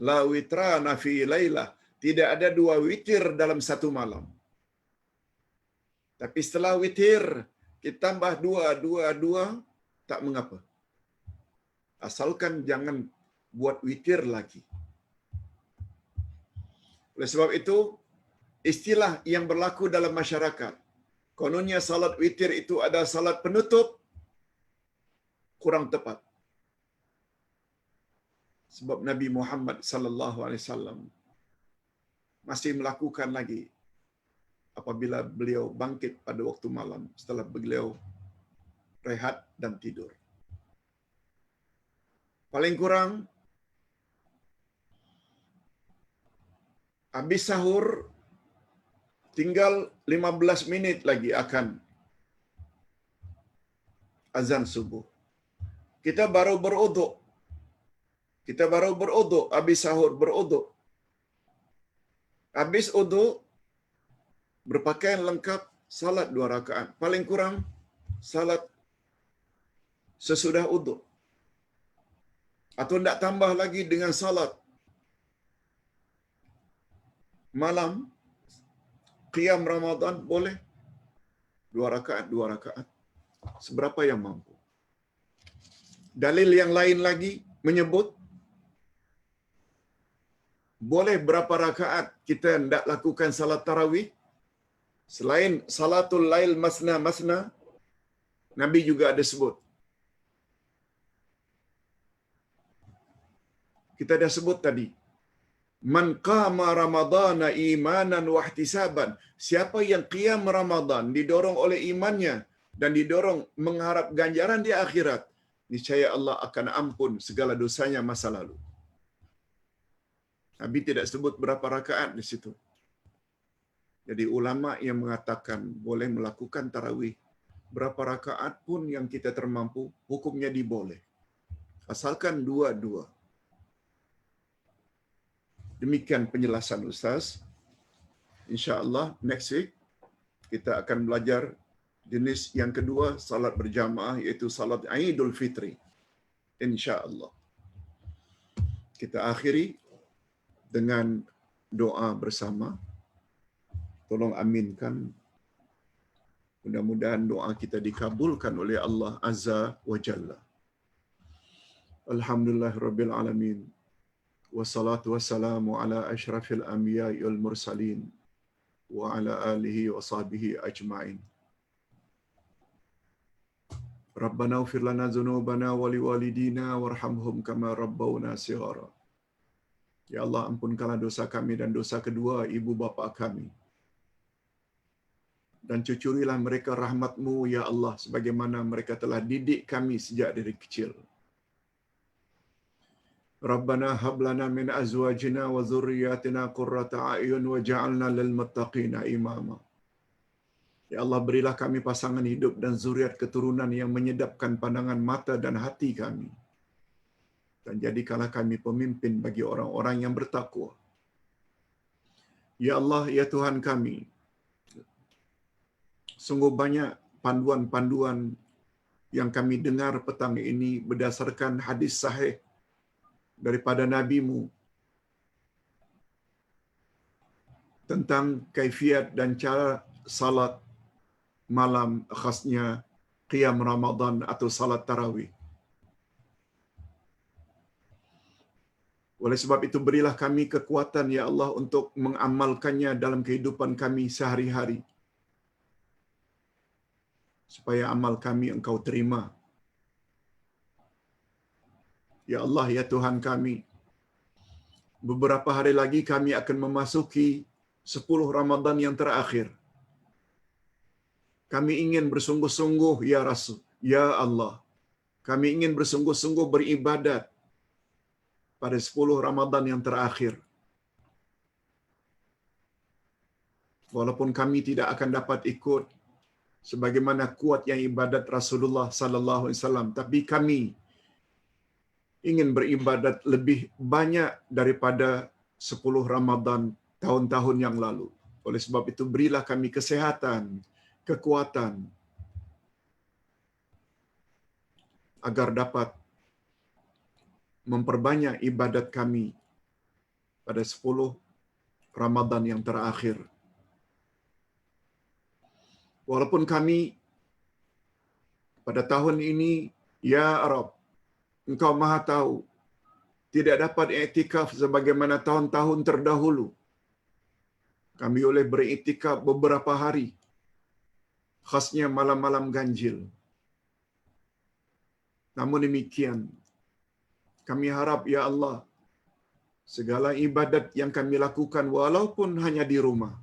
la witrana fi lailah, tidak ada 2 witir dalam satu malam. Tapi setelah witir, kita tambah 2, tak mengapa. Asalkan jangan buat witir lagi. Oleh sebab itu, istilah yang berlaku dalam masyarakat, kononnya salat witir itu ada salat penutup, kurang tepat. Sebab Nabi Muhammad sallallahu alaihi wasallam masih melakukan lagi apabila beliau bangkit pada waktu malam setelah beliau rehat dan tidur. Paling kurang habis sahur tinggal 15 minit lagi akan azan subuh. Kita baru beruduk. Habis sahur beruduk. Habis uduk, berpakaian lengkap, salat 2 rakaat. Paling kurang salat sesudah uduk. Atau tidak tambah lagi dengan salat malam, qiyam Ramadan, boleh 2 rakaat. Seberapa yang mampu. Dalil yang lain lagi menyebut boleh berapa rakaat kita hendak lakukan salat tarawih selain salatul lail masna. Nabi juga ada sebut. Kita dah sebut tadi. Man qama ramadhana imanan wa ihtisaban. Siapa yang qiyam Ramadan didorong oleh imannya dan didorong mengharap ganjaran di akhirat, niscaya Allah akan ampun segala dosanya masa lalu. Nabi tidak sebut berapa rakaat di situ. Jadi ulama yang mengatakan boleh melakukan tarawih berapa rakaat pun yang kita termampu, hukumnya diboleh. Asalkan 2-2. Demikian penjelasan Ustaz. InsyaAllah next week kita akan belajar jenis yang kedua salat berjamaah, iaitu salat Aidul Fitri. InsyaAllah. Kita akhiri dengan doa bersama. Tolong aminkan. Mudah-mudahan doa kita dikabulkan oleh Allah Azza wa Jalla. Alhamdulillahirabbil alamin. Wassalatu wassalamu ala asyrafil anbiya'i wal mursalin wa ala alihi wa sahbihi ajma'in. Rabbana ighfir lana dzunubana wa liwalidina warhamhum kama rabbawna shighara. Ya Allah, ampunkanlah dosa kami dan dosa kedua ibu bapa kami. Dan cucurilah mereka rahmat-Mu ya Allah, sebagaimana mereka telah didik kami sejak dari kecil. Rabbana hab lana min azwajina wa dhurriyyatina qurrata a'yun waj'alna lil muttaqina imama. Ya Allah, berilah kami pasangan hidup dan zuriat keturunan yang menyedapkan pandangan mata dan hati kami. Dan jadikanlah kami pemimpin bagi orang-orang yang bertakwa. Ya Allah, ya Tuhan kami, sungguh banyak panduan-panduan yang kami dengar petang ini berdasarkan hadis sahih daripada Nabi-Mu tentang kaifiat dan cara salat malam, khasnya qiyam Ramadan atau salat tarawih. Oleh sebab itu, berilah kami kekuatan ya Allah untuk mengamalkannya dalam kehidupan kami sehari-hari, supaya amal kami Engkau terima. Ya Allah, ya Tuhan kami, beberapa hari lagi kami akan memasuki 10 Ramadan yang terakhir. Kami ingin bersungguh-sungguh ya Rasul, ya Allah. Kami ingin bersungguh-sungguh beribadat pada 10 Ramadan yang terakhir. Walaupun kami tidak akan dapat ikut sebagaimana kuatnya ibadat Rasulullah sallallahu alaihi wasallam, tapi kami ingin beribadat lebih banyak daripada 10 Ramadan tahun-tahun yang lalu. Oleh sebab itu, berilah kami kesehatan, kekuatan, agar dapat memperbanyak ibadat kami pada 10 Ramadan yang terakhir. Walaupun kami pada tahun ini, ya Arab, Engkau Maha tahu. Tidak dapat iktikaf sebagaimana tahun-tahun terdahulu. Kami boleh beriktikaf beberapa hari. Khasnya malam-malam ganjil. Namun demikian, kami harap ya Allah, segala ibadat yang kami lakukan walaupun hanya di rumah,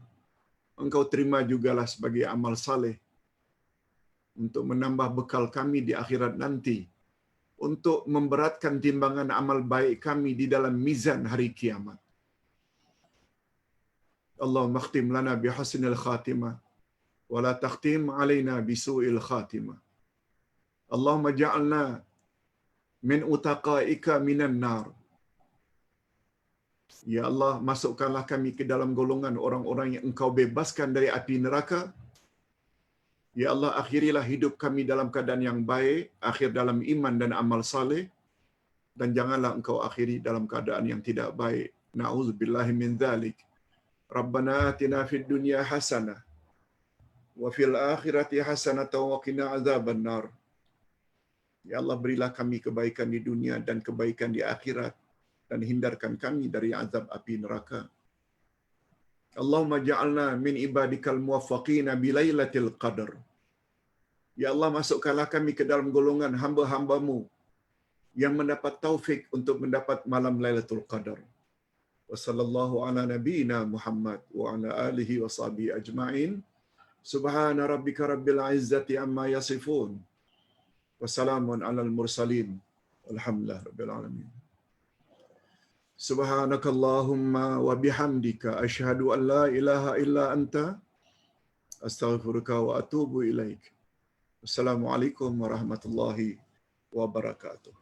Engkau terima jugalah sebagai amal saleh untuk menambah bekal kami di akhirat nanti, untuk memberatkan timbangan amal baik kami di dalam mizan hari kiamat. Allahumma khtim lana bihusnil khatimah wa la takhtim alaina bisu'il khatimah. Allahumma ja'alna min utaqaika minan nar. Ya Allah, masukkanlah kami ke dalam golongan orang-orang yang Engkau bebaskan dari api neraka. Ya Allah, akhirilah hidup kami dalam keadaan yang baik, akhir dalam iman dan amal saleh, dan janganlah Engkau akhiri dalam keadaan yang tidak baik. Na'udzubillahi min dzalik. Rabbana atina fid dunya hasanah wa fil akhirati hasanah wa qina adzabannar. Ya Allah, berilah kami kebaikan di dunia dan kebaikan di akhirat, dan hindarkan kami dari azab api neraka. Allahumma ja'alna min ibadikal muwaffaqina bilailatul qadar. Ya Allah, masukkanlah kami ke dalam golongan hamba-hamba-Mu yang mendapat taufik untuk mendapat malam Lailatul Qadar. Wa sallallahu ala nabiyyina Muhammad wa ala alihi wa sahbihi ajma'in. Subhana rabbika rabbil izzati amma yasifun. Wassalamun alal mursalin. Alhamdulillah rabbil alamin. Subhanakallahumma wa bihamdika asyhadu an la ilaha illa anta astaghfiruka wa atubu ilaik. Assalamualaikum warahmatullahi wabarakatuh.